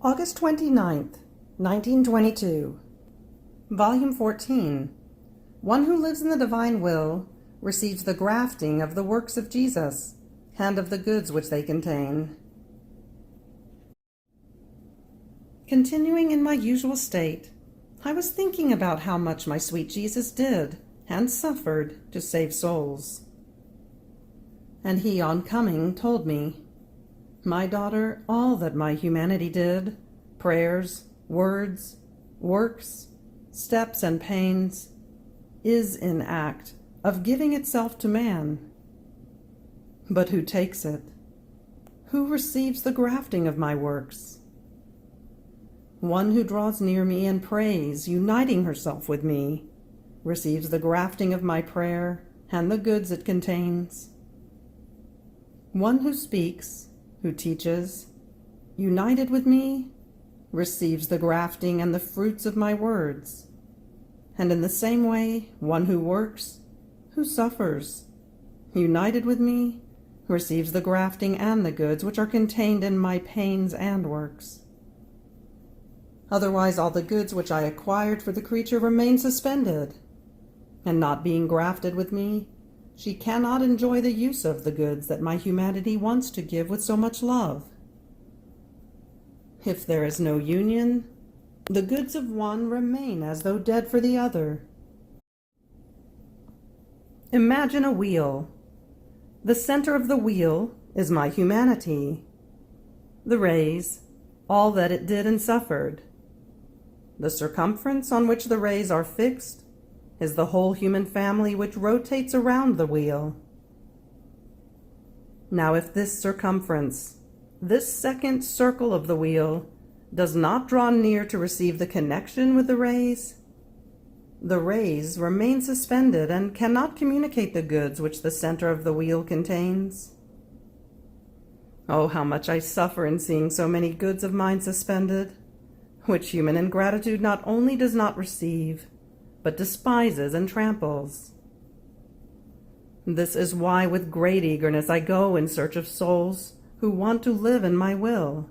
August 29th, 1922. Volume 14. One who lives in the divine will receives the grafting of the works of Jesus and of the goods which they contain. Continuing in my usual state, I was thinking about how much my sweet Jesus did and suffered to save souls. And he, on coming, told me, "My daughter, all that my humanity did, prayers, words, works, steps, and pains, is in act of giving itself to man. But who takes it? Who receives the grafting of my works? One who draws near me and prays, uniting herself with me, receives the grafting of my prayer and the goods it contains. One who speaks, who teaches, united with me, receives the grafting and the fruits of my words. And in the same way, one who works, who suffers, united with me, receives the grafting and the goods which are contained in my pains and works. Otherwise, all the goods which I acquired for the creature remain suspended, and not being grafted with me, she cannot enjoy the use of the goods that my humanity wants to give with so much love. If there is no union, the goods of one remain as though dead for the other. Imagine a wheel. The center of the wheel is my humanity. The rays, all that it did and suffered. The circumference on which the rays are fixed is the whole human family which rotates around the wheel. Now, if this circumference, this second circle of the wheel, does not draw near to receive the connection with the rays remain suspended and cannot communicate the goods which the center of the wheel contains. Oh, how much I suffer in seeing so many goods of mine suspended, which human ingratitude not only does not receive, but despises and tramples. This is why with great eagerness I go in search of souls who want to live in my will,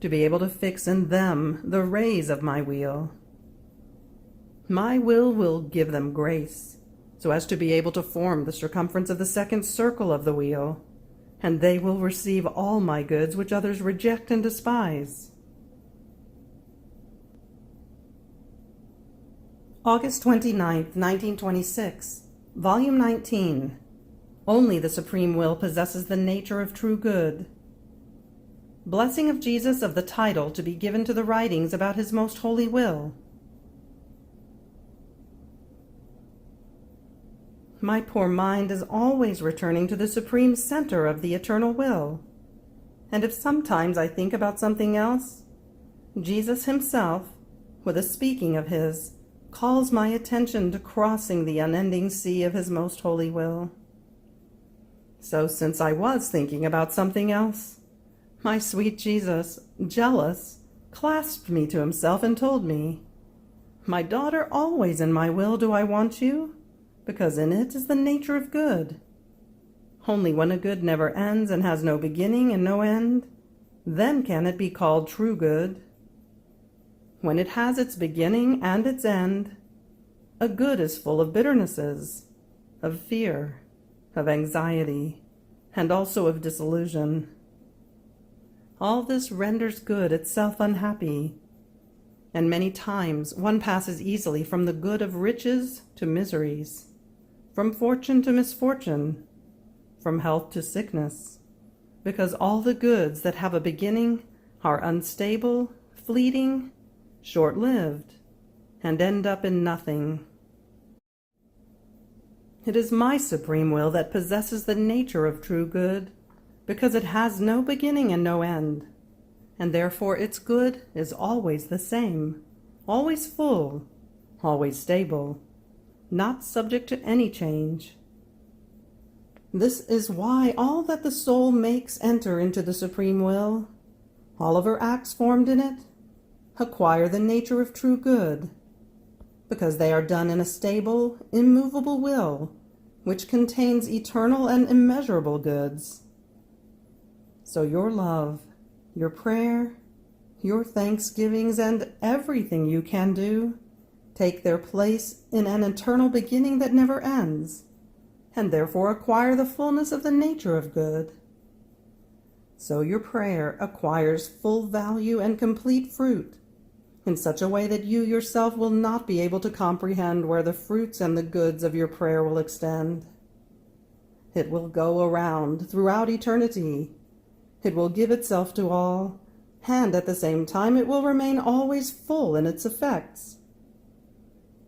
to be able to fix in them the rays of my wheel. My will give them grace, so as to be able to form the circumference of the second circle of the wheel, and they will receive all my goods which others reject and despise. August 29th, 1926, Volume 19. Only the Supreme Will possesses the nature of true good. Blessing of Jesus of the title to be given to the writings about his most holy will. My poor mind is always returning to the supreme center of the eternal will, and if sometimes I think about something else, Jesus himself, with a speaking of his, calls my attention to crossing the unending sea of his most holy will. So since I was thinking about something else, my sweet Jesus, jealous, clasped me to himself and told me, "My daughter, always in my will do I want you, because in it is the nature of good. Only when a good never ends and has no beginning and no end, then can it be called true good. When it has its beginning and its end, a good is full of bitternesses, of fear, of anxiety, and also of disillusion. All this renders good itself unhappy, and many times one passes easily from the good of riches to miseries, from fortune to misfortune, from health to sickness, because all the goods that have a beginning are unstable, fleeting, short-lived, and end up in nothing. It is my supreme will that possesses the nature of true good, because it has no beginning and no end, and therefore its good is always the same, always full, always stable, not subject to any change. This is why all that the soul makes enter into the supreme will, all of her acts formed in it, acquire the nature of true good, because they are done in a stable, immovable will, which contains eternal and immeasurable goods. So your love, your prayer, Your thanksgivings and everything you can do take their place in an eternal beginning that never ends, and therefore acquire the fullness of the nature of good. So your prayer acquires full value and complete fruit, in such a way that you yourself will not be able to comprehend where the fruits and the goods of your prayer will extend. It will go around throughout eternity. It will give itself to all, and at the same time it will remain always full in its effects.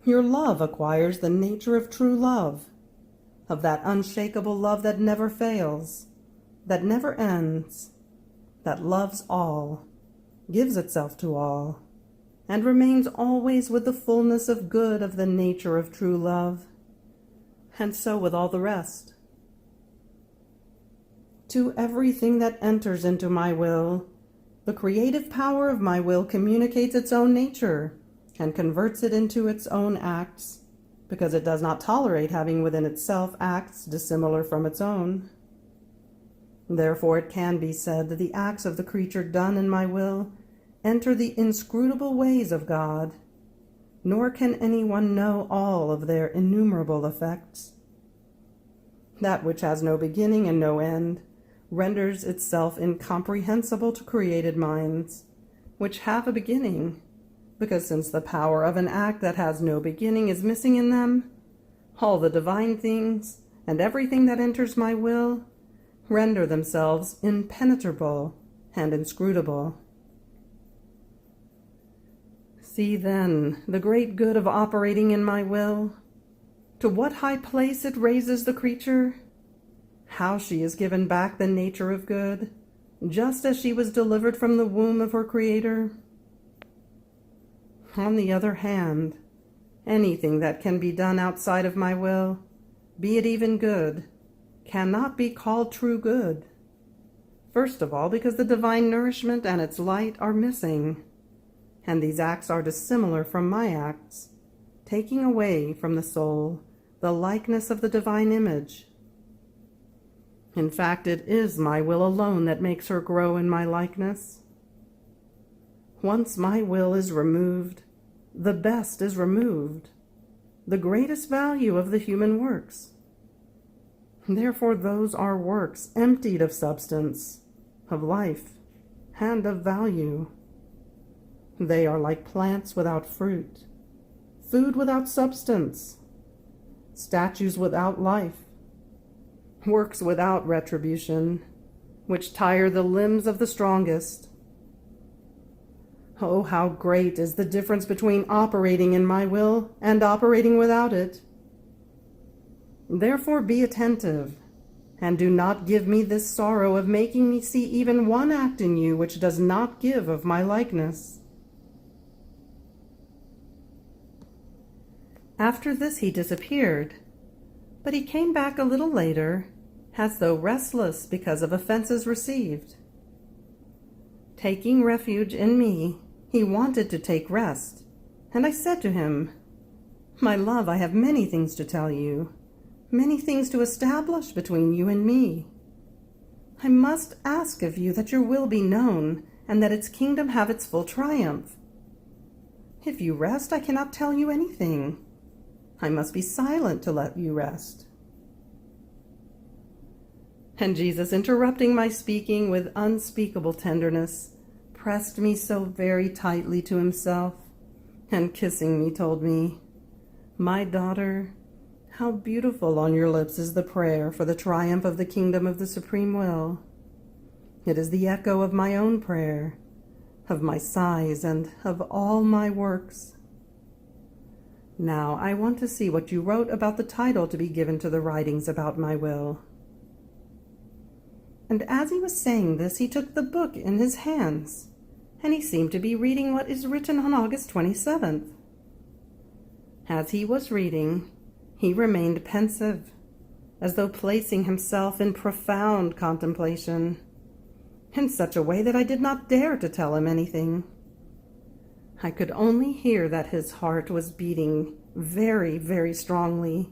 Your love acquires the nature of true love, of that unshakable love that never fails, that never ends, that loves all, gives itself to all, and remains always with the fullness of good of the nature of true love, and so with all the rest. To everything that enters into my will, the creative power of my will communicates its own nature and converts it into its own acts, because it does not tolerate having within itself acts dissimilar from its own. Therefore it can be said that the acts of the creature done in my will enter the inscrutable ways of God, nor can anyone know all of their innumerable effects. That which has no beginning and no end renders itself incomprehensible to created minds, which have a beginning, because since the power of an act that has no beginning is missing in them, all the divine things and everything that enters my will render themselves impenetrable and inscrutable. See then the great good of operating in my will, to what high place it raises the creature, how she is given back the nature of good, just as she was delivered from the womb of her Creator. On the other hand, anything that can be done outside of my will, be it even good, cannot be called true good. First of all, because the divine nourishment and its light are missing, and these acts are dissimilar from my acts, taking away from the soul the likeness of the divine image. In fact, it is my will alone that makes her grow in my likeness. Once my will is removed, the best is removed, the greatest value of the human works. Therefore those are works emptied of substance, of life, and of value. They are like plants without fruit, food without substance, statues without life, works without retribution, which tire the limbs of the strongest. Oh, how great is the difference between operating in my will and operating without it! Therefore be attentive, and do not give me this sorrow of making me see even one act in you which does not give of my likeness. After this he disappeared, but he came back a little later, as though restless because of offenses received. Taking refuge in me, he wanted to take rest, and I said to him, "My love, I have many things to tell you, many things to establish between you and me. I must ask of you that your will be known, and that its kingdom have its full triumph. If you rest, I cannot tell you anything. I must be silent to let you rest." And Jesus, interrupting my speaking with unspeakable tenderness, pressed me so very tightly to himself, and kissing me told me, "My daughter, how beautiful on your lips is the prayer for the triumph of the kingdom of the supreme will. It is the echo of my own prayer, of my sighs, and of all my works. Now I want to see what you wrote about the title to be given to the writings about my will." And as he was saying this, he took the book in his hands, and he seemed to be reading what is written on August 27th. As he was reading, he remained pensive, as though placing himself in profound contemplation, in such a way that I did not dare to tell him anything. I could only hear that his heart was beating very, very strongly,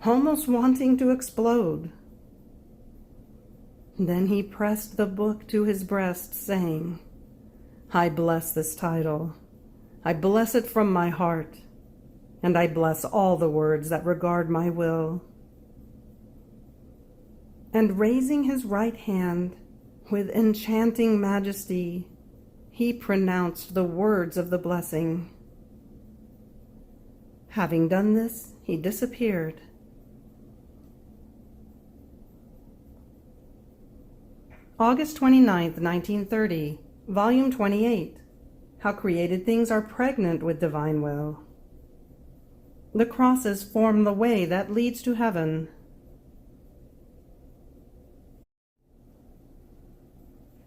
almost wanting to explode. Then he pressed the book to his breast, saying, I bless this title. I bless it from my heart, and I bless all the words that regard my will. And raising his right hand with enchanting majesty, he pronounced the words of the blessing. Having done this, he disappeared. August 29th, 1930, Volume 28, How Created Things Are Pregnant with Divine Will. The crosses form the way that leads to heaven.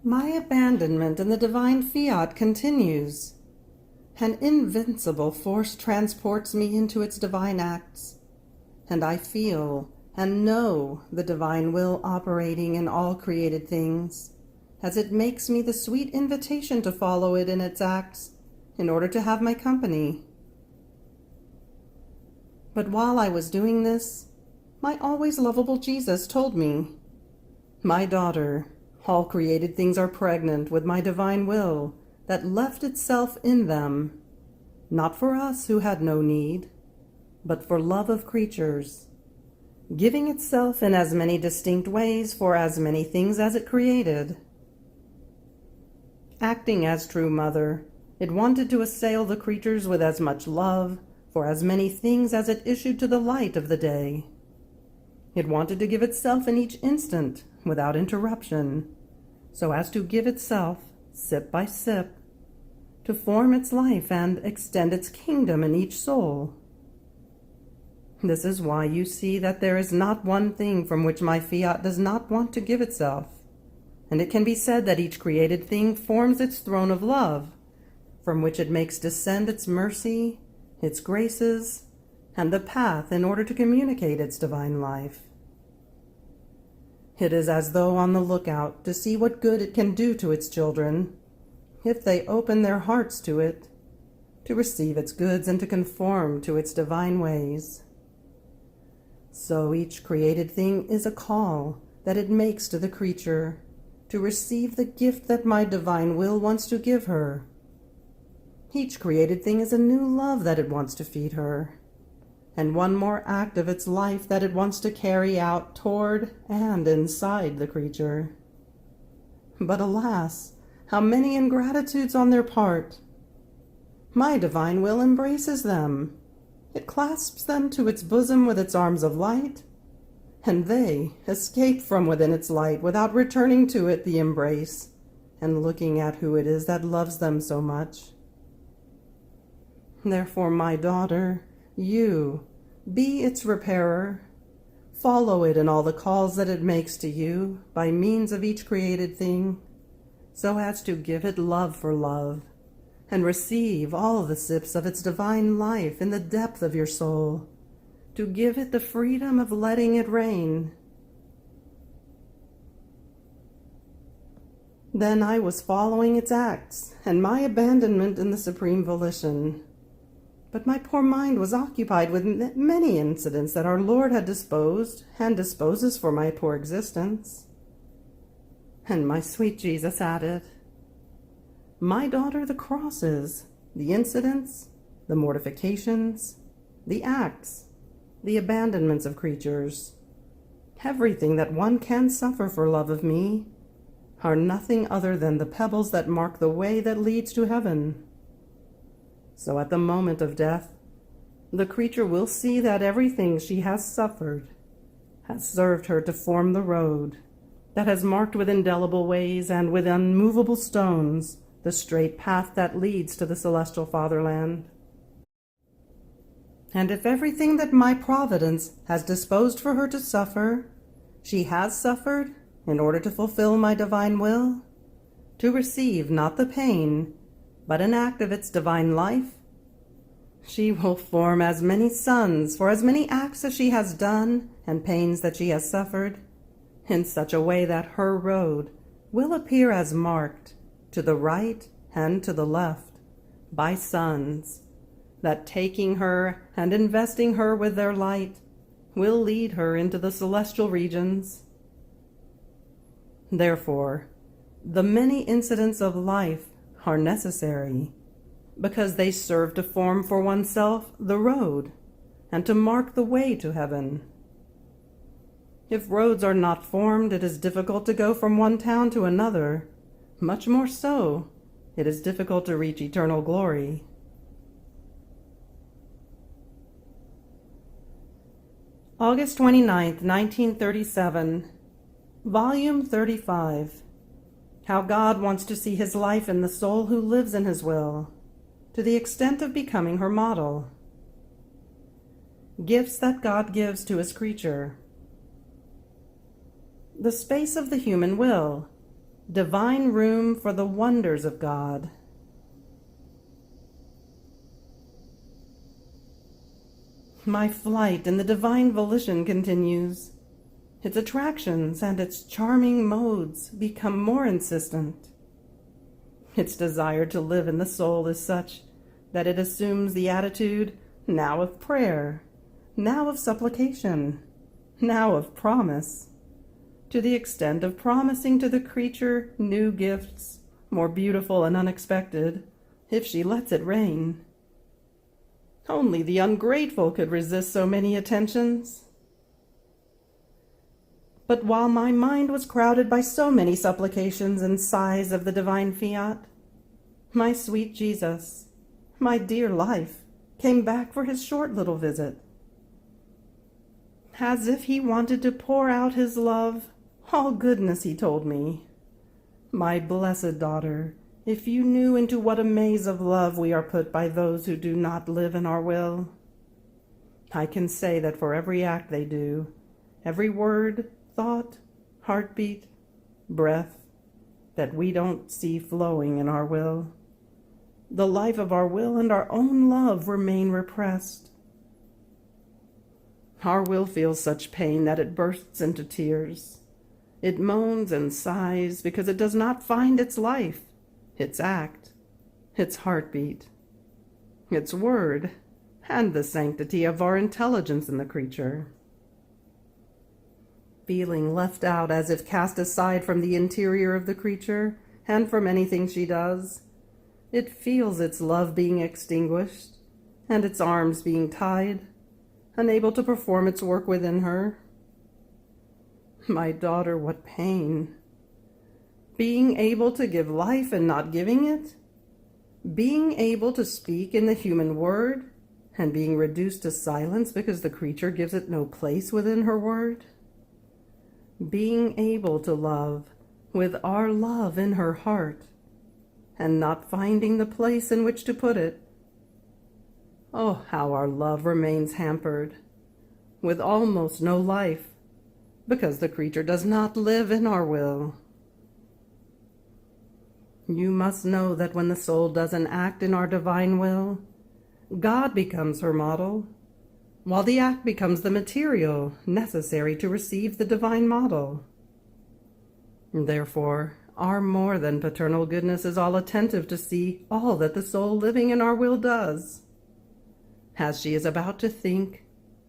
My abandonment in the divine fiat continues. An invincible force transports me into its divine acts, and I feel and know the divine will operating in all created things, as it makes me the sweet invitation to follow it in its acts in order to have my company. But while I was doing this, my always lovable Jesus told me, "My daughter, all created things are pregnant with my divine will that left itself in them, not for us who had no need, but for love of creatures, giving itself in as many distinct ways for as many things as it created." Acting as true mother, it wanted to assail the creatures with as much love for as many things as it issued to the light of the day. It wanted to give itself in each instant without interruption, so as to give itself, sip by sip, to form its life and extend its kingdom in each soul. This is why you see that there is not one thing from which my fiat does not want to give itself, and it can be said that each created thing forms its throne of love, from which it makes descend its mercy, its graces, and the path in order to communicate its divine life. It is as though on the lookout to see what good it can do to its children, if they open their hearts to it, to receive its goods and to conform to its divine ways. So each created thing is a call that it makes to the creature to receive the gift that my divine will wants to give her. Each created thing is a new love that it wants to feed her, and one more act of its life that it wants to carry out toward and inside the creature. But alas, how many ingratitudes on their part! My divine will embraces them. It clasps them to its bosom with its arms of light, and they escape from within its light without returning to it the embrace and looking at who it is that loves them so much. Therefore, my daughter, you, be its repairer. Follow it in all the calls that it makes to you by means of each created thing, so as to give it love for love, and receive all the sips of its divine life in the depth of your soul, to give it the freedom of letting it reign. Then I was following its acts and my abandonment in the supreme volition. But my poor mind was occupied with many incidents that our Lord had disposed and disposes for my poor existence. And my sweet Jesus added, "My daughter, the crosses, the incidents, the mortifications, the acts, the abandonments of creatures, everything that one can suffer for love of me, are nothing other than the pebbles that mark the way that leads to heaven. So at the moment of death, the creature will see that everything she has suffered has served her to form the road that has marked with indelible ways and with unmovable stones the straight path that leads to the celestial fatherland. And if everything that my providence has disposed for her to suffer, she has suffered in order to fulfill my divine will, to receive not the pain, but an act of its divine life, she will form as many sons for as many acts as she has done and pains that she has suffered, in such a way that her road will appear as marked to the right and to the left by sons, that taking her and investing her with their light will lead her into the celestial regions. Therefore, the many incidents of life are necessary, because they serve to form for oneself the road and to mark the way to heaven. If roads are not formed, it is difficult to go from one town to another. Much more so, it is difficult to reach eternal glory. August 29th, 1937, Volume 35. How God wants to see His life in the soul who lives in His will, to the extent of becoming her model. Gifts that God gives to His creature. The space of the human will, divine room for the wonders of God. My flight in the divine volition continues. Its attractions and its charming modes become more insistent. Its desire to live in the soul is such that it assumes the attitude now of prayer, now of supplication, now of promise, to the extent of promising to the creature new gifts, more beautiful and unexpected, if she lets it rain. Only the ungrateful could resist so many attentions. But while my mind was crowded by so many supplications and sighs of the divine Fiat, my sweet Jesus, my dear life, came back for his short little visit. As if he wanted to pour out his love, all goodness, he told me. My blessed daughter, if you knew into what a maze of love we are put by those who do not live in our will. I can say that for every act they do, every word, thought, heartbeat, breath, that we don't see flowing in our will, the life of our will and our own love remain repressed. Our will feels such pain that it bursts into tears. It moans and sighs because it does not find its life, its act, its heartbeat, its word, and the sanctity of our intelligence in the creature. Feeling left out as if cast aside from the interior of the creature and from anything she does, it feels its love being extinguished and its arms being tied, unable to perform its work within her. My daughter, what pain! Being able to give life and not giving it? Being able to speak in the human word and being reduced to silence because the creature gives it no place within her word? Being able to love with our love in her heart and not finding the place in which to put it. Oh, how our love remains hampered, with almost no life, because the creature does not live in our will. You must know that when the soul doesn't act in our divine will, God becomes her model, while the act becomes the material necessary to receive the divine model. Therefore, our more than paternal goodness is all attentive to see all that the soul living in our will does. As she is about to think,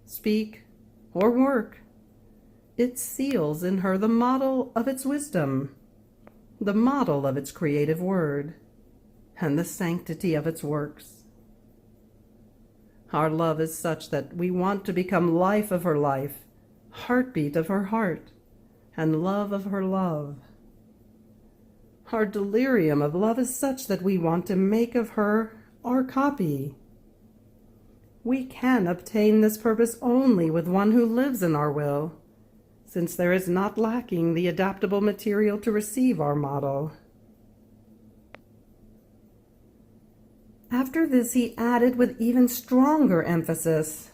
speak, or work, it seals in her the model of its wisdom, the model of its creative word, and the sanctity of its works. Our love is such that we want to become life of her life, heartbeat of her heart, and love of her love. Our delirium of love is such that we want to make of her our copy. We can obtain this purpose only with one who lives in our will, since there is not lacking the adaptable material to receive our model. After this, he added with even stronger emphasis,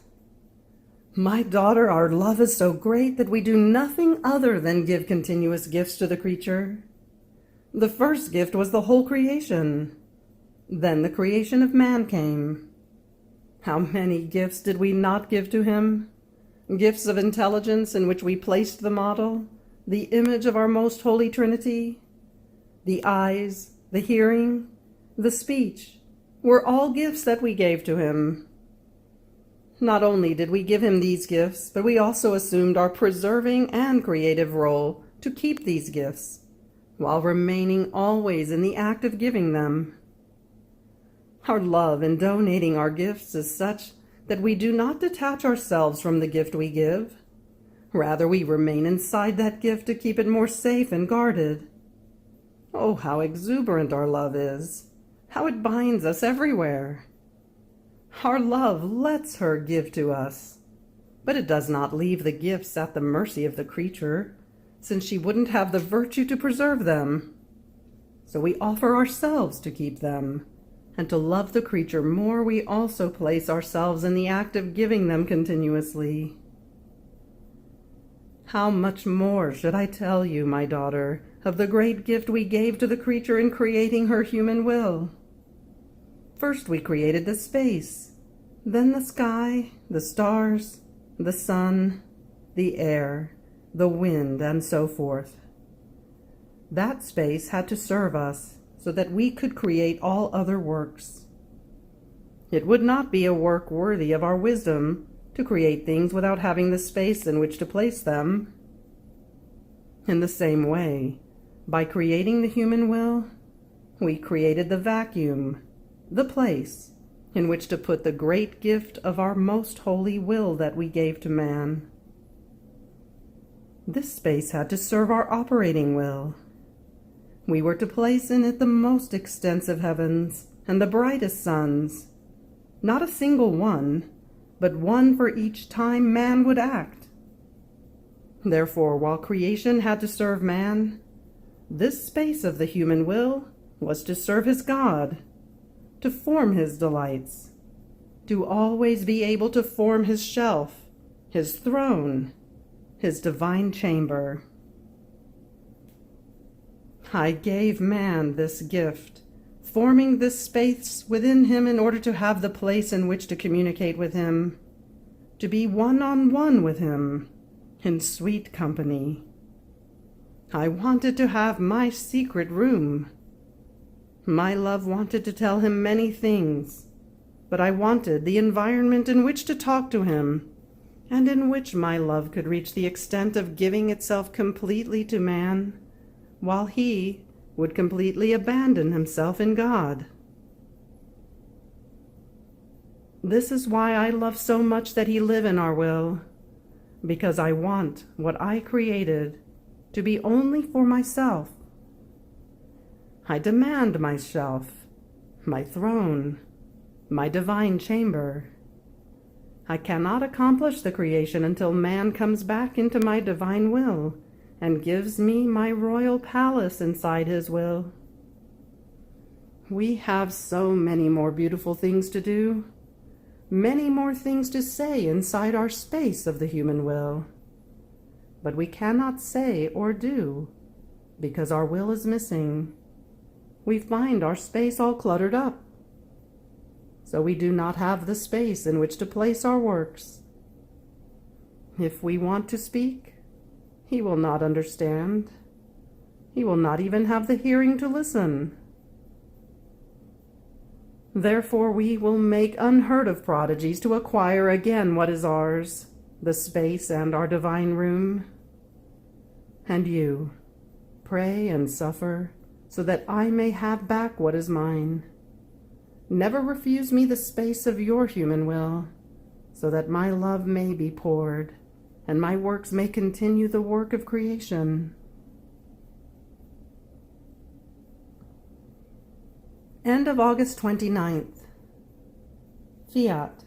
My daughter, our love is so great that we do nothing other than give continuous gifts to the creature. The first gift was the whole creation. Then the creation of man came. How many gifts did we not give to him? Gifts of intelligence in which we placed the model, the image of our most holy Trinity. The eyes, the hearing, the speech were all gifts that we gave to him. Not only did we give him these gifts, but we also assumed our preserving and creative role to keep these gifts, while remaining always in the act of giving them. Our love in donating our gifts is such that we do not detach ourselves from the gift we give. Rather, we remain inside that gift to keep it more safe and guarded. Oh, how exuberant our love is! How it binds us everywhere! Our love lets her give to us, but it does not leave the gifts at the mercy of the creature, since she wouldn't have the virtue to preserve them. So we offer ourselves to keep them, and to love the creature more we also place ourselves in the act of giving them continuously. How much more should I tell you, my daughter, of the great gift we gave to the creature in creating her human will? First we created the space, then the sky, the stars, the sun, the air, the wind, and so forth. That space had to serve us so that we could create all other works. It would not be a work worthy of our wisdom to create things without having the space in which to place them. In the same way, by creating the human will, we created the vacuum, the place in which to put the great gift of our most holy will that we gave to man. This space had to serve our operating will. We were to place in it the most extensive heavens and the brightest suns, not a single one, but one for each time man would act. Therefore, while creation had to serve man, this space of the human will was to serve his God, to form his delights, to always be able to form his shelf, his throne, his divine chamber. I gave man this gift, forming this space within him in order to have the place in which to communicate with him, to be one-on-one with him, in sweet company. I wanted to have my secret room. My love wanted to tell him many things, but I wanted the environment in which to talk to him, and in which my love could reach the extent of giving itself completely to man, while he would completely abandon himself in God. This is why I love so much that he live in our will, because I want what I created to be only for myself. I demand myself, my throne, my divine chamber. I cannot accomplish the creation until man comes back into my divine will and gives me my royal palace inside his will. We have so many more beautiful things to do, many more things to say inside our space of the human will. But we cannot say or do because our will is missing. We find our space all cluttered up. So we do not have the space in which to place our works. If we want to speak, he will not understand. He will not even have the hearing to listen. Therefore we will make unheard of prodigies to acquire again what is ours, the space and our divine room. And you, pray and suffer, so that I may have back what is mine. Never refuse me the space of your human will, so that my love may be poured, and my works may continue the work of creation. End of August 29th. Fiat.